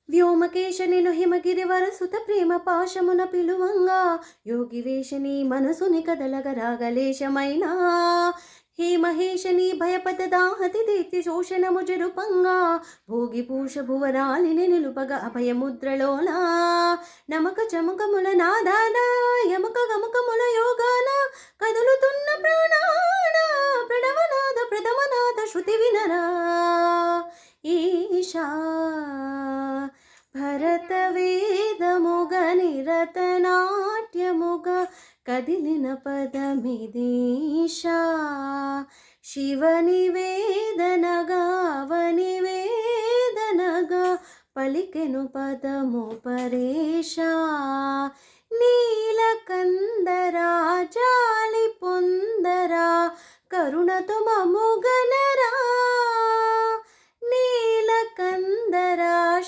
వ్యోమకేశనిను హిమగిరివర సుత ప్రేమ పాశమున పిలువంగా యోగి వేషని మనసుని కదలగ రాగలేశమైనా హే మహేశని భయపద దాహతి దీప్తి శోషణము జరుపంగా భోగి పూష భువనాలిని నిలుపగ అభయముద్రలోన నమక చమకముల నాదాన యమక గమకముల యోగాన కదులుతున్న ప్రాణాన ప్రణవనాద ప్రథమనాద శృతి వినరా ఈశా భరత వేదముగ నిరత నాట్యముగ కదిలిన పదమిదీశా శివని వేదనగా అవనివేదనగా పలికెను పదము పరేశా నీలకందరా జాలి పొందరా కరుణతో మముగనరా నీలకందరా